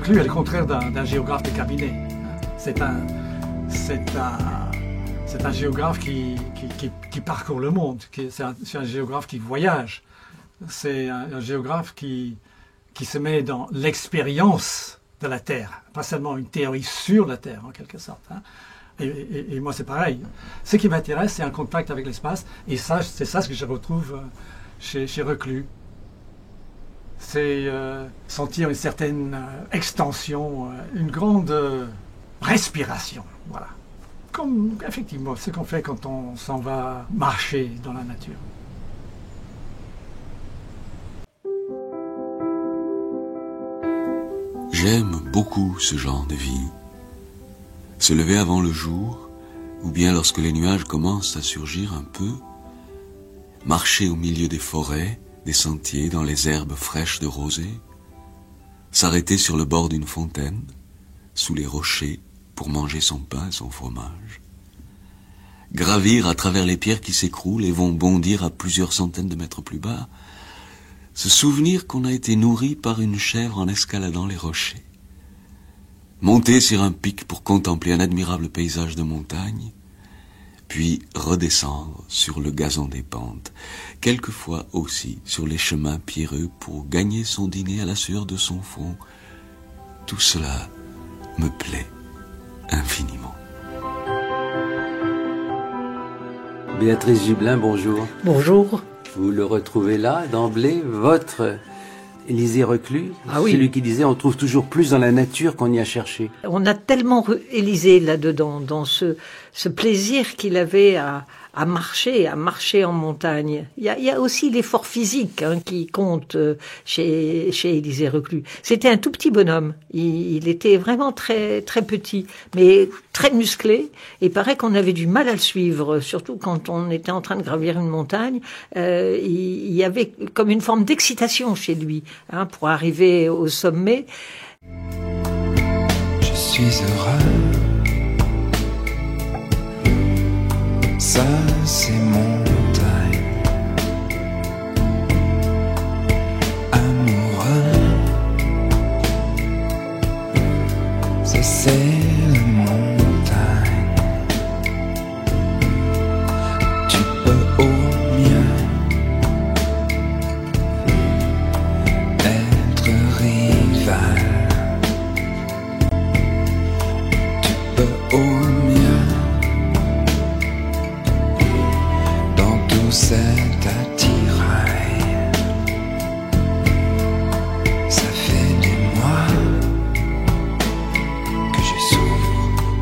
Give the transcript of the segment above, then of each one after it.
Reclus est le contraire d'un géographe de cabinet. C'est un géographe qui parcourt le monde. C'est un géographe qui voyage. C'est un géographe qui se met dans l'expérience de la Terre, pas seulement une théorie sur la Terre, en quelque sorte. Et moi, c'est pareil. Ce qui m'intéresse, c'est un contact avec l'espace. Et ça, c'est ça ce que je retrouve chez Reclus. C'est sentir une certaine extension, une grande respiration. Voilà. Comme, effectivement, ce qu'on fait quand on s'en va marcher dans la nature. J'aime beaucoup ce genre de vie. Se lever avant le jour, ou bien lorsque les nuages commencent à surgir un peu, marcher au milieu des forêts, des sentiers, dans les herbes fraîches de rosée, s'arrêter sur le bord d'une fontaine, sous les rochers, pour manger son pain et son fromage, gravir à travers les pierres qui s'écroulent et vont bondir à plusieurs centaines de mètres plus bas, se souvenir qu'on a été nourri par une chèvre en escaladant les rochers, monter sur un pic pour contempler un admirable paysage de montagne, puis redescendre sur le gazon des pentes, quelquefois aussi sur les chemins pierreux pour gagner son dîner à la sueur de son front. Tout cela me plaît infiniment. Béatrice Gibelin, bonjour. Bonjour. Vous le retrouvez là, d'emblée, votre Élisée Reclus, oui. Celui qui disait on trouve toujours plus dans la nature qu'on y a cherché. On a tellement Élisée là-dedans, dans ce plaisir qu'il avait à marcher en montagne. Il y a aussi l'effort physique qui compte chez Élisée Reclus. C'était un tout petit bonhomme. Il était vraiment très très petit, mais très musclé. Et il paraît qu'on avait du mal à le suivre, surtout quand on était en train de gravir une montagne. Il y avait comme une forme d'excitation chez lui pour arriver au sommet. Je suis heureux. Ça, c'est montagne. Amoureux. Ça, c'est la montagne. Tu peux au mieux être rival. Tu peux au mieux cet attirail. Ça fait des mois que je souffre,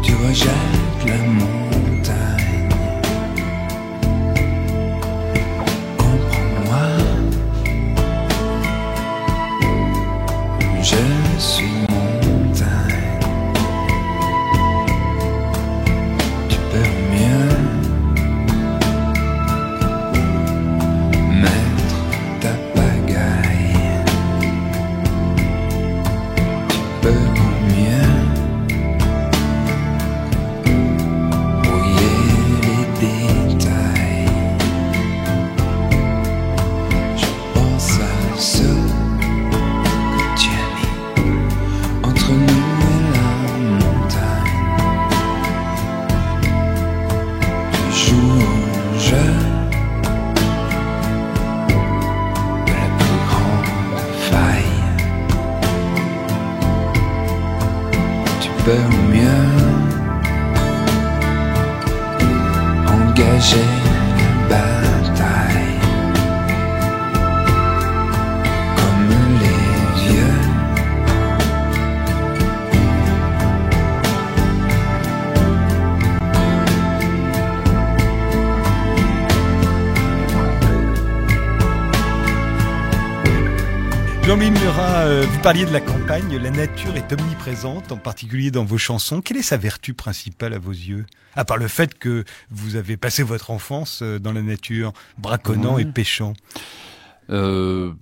tu rejettes la montagne. Comprends-moi, je suis montagne. Tu peux mieux engager la bataille comme les vieux. Jean-Louis Murat, vous parliez de la campagne, la nature est omniprésente, en particulier dans vos chansons. Quelle est sa vertu principale à vos yeux ? À part le fait que vous avez passé votre enfance dans la nature, braconnant et pêchant. Je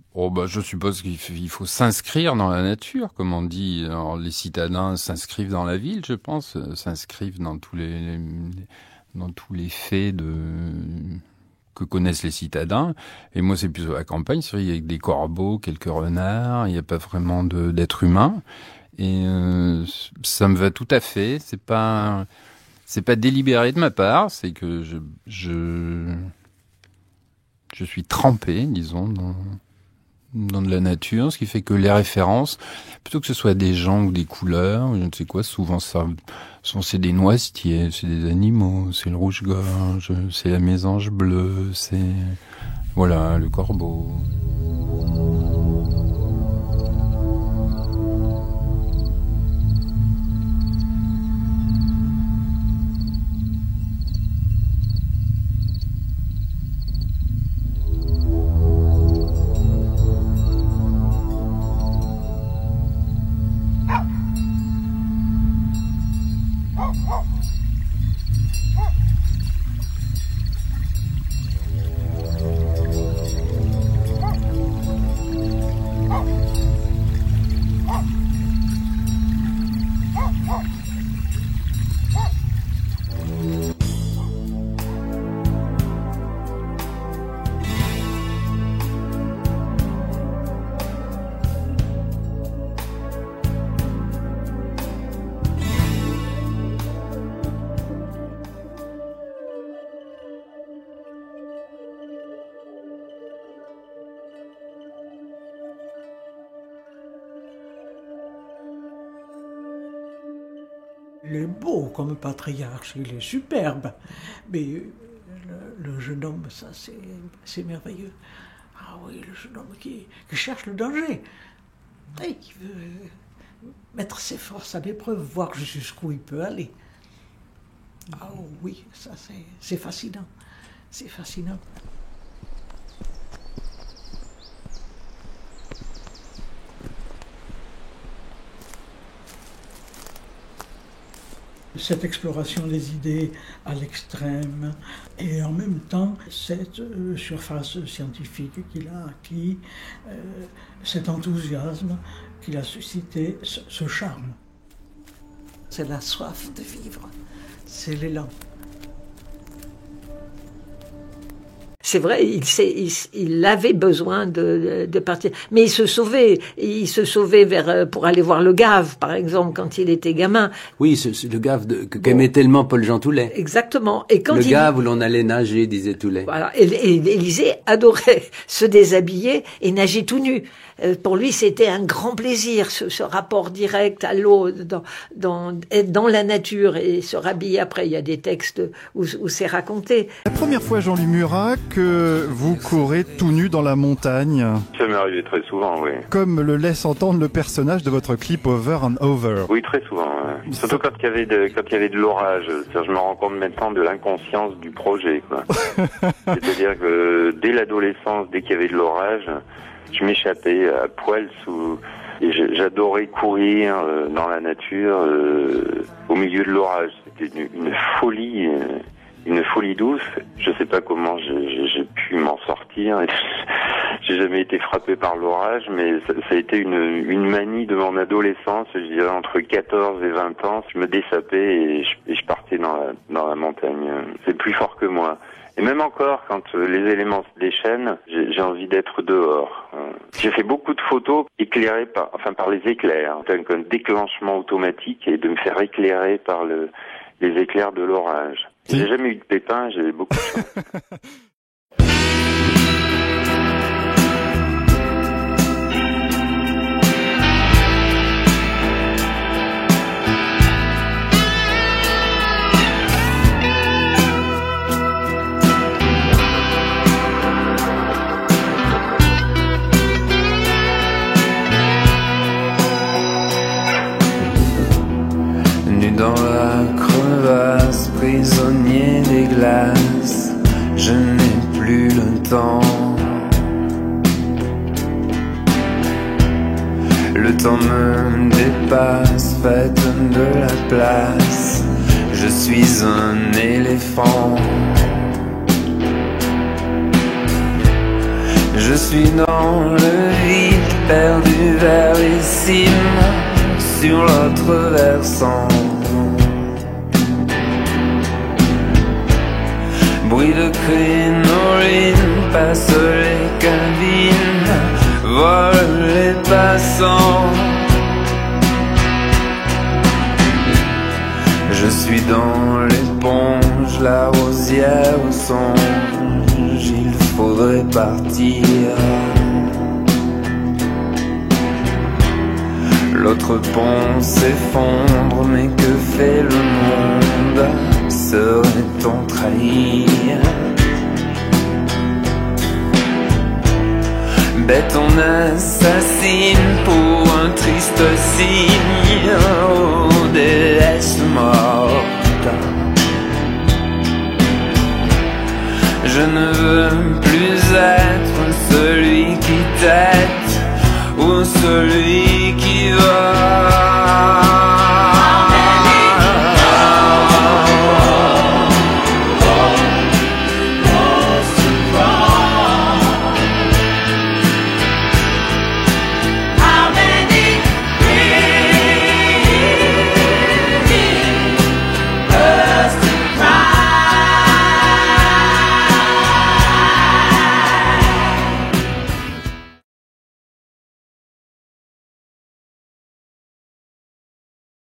suppose qu'il faut s'inscrire dans la nature, comme on dit. Alors, les citadins s'inscrivent dans la ville, je pense, s'inscrivent dans tous les faits que connaissent les citadins. Et moi, c'est plus la campagne. C'est vrai, il y a des corbeaux, quelques renards, il n'y a pas vraiment d'êtres humains. Et ça me va tout à fait. C'est pas délibéré de ma part. C'est que je suis trempé, disons, dans de la nature, ce qui fait que les références, plutôt que ce soit des gens ou des couleurs, je ne sais quoi, souvent c'est des noisetiers, c'est des animaux, c'est le rouge-gorge, c'est la mésange bleue, c'est voilà le corbeau. Il est beau comme patriarche, il est superbe. Mais le jeune homme, ça, c'est merveilleux. Ah oui, le jeune homme qui cherche le danger. Et qui veut mettre ses forces à l'épreuve, voir jusqu'où il peut aller. Ah oui, ça, c'est fascinant. C'est fascinant. Cette exploration des idées à l'extrême et en même temps cette surface scientifique qu'il a acquis, cet enthousiasme qu'il a suscité, ce charme. C'est la soif de vivre, c'est l'élan. C'est vrai, il avait besoin de partir. Mais il se sauvait pour aller voir le Gave, par exemple, quand il était gamin. Oui, le Gave qu'aimait tellement Paul-Jean Toulet. Exactement. Et quand le Gave où l'on allait nager, disait Toulet. Voilà. Et Élisée adorait se déshabiller et nager tout nu. Pour lui, c'était un grand plaisir, ce rapport direct à l'eau, être dans la nature et se rhabiller après. Il y a des textes où c'est raconté. La première fois, Jean-Louis Murat, que vous courez tout nu dans la montagne. Ça m'est arrivé très souvent, oui. Comme le laisse entendre le personnage de votre clip Over and Over. Oui, très souvent. Ouais. Surtout quand il y avait de l'orage. C'est-à-dire, je me rends compte maintenant de l'inconscience du projet, quoi. C'est-à-dire que dès l'adolescence, dès qu'il y avait de l'orage, je m'échappais à poil et j'adorais courir dans la nature au milieu de l'orage. C'était une folie douce. Je sais pas comment j'ai pu m'en sortir. J'ai jamais été frappé par l'orage, mais ça a été une manie de mon adolescence. Je dirais entre 14 et 20 ans, je me dessapais et je partais dans la montagne. C'est plus fort que moi. Et même encore, quand les éléments se déchaînent, j'ai envie d'être dehors. J'ai fait beaucoup de photos éclairées par les éclairs. C'est un déclenchement automatique et de me faire éclairer par les éclairs de l'orage. J'ai jamais eu de pépins, j'ai beaucoup de chance. Dans la crevasse, prisonnier des glaces, je n'ai plus le temps. Le temps me dépasse, faites de la place, je suis un éléphant. Je suis dans le vide, perdu vers les cimes, sur l'autre versant. Bruit de crinoline, passe les cabines, volent les passants. suis dans l'éponge, la rosière au songe, il faudrait partir. L'autre pont s'effondre, mais que fait le monde? Serait-on trahi? Bête on assassine pour un triste signe.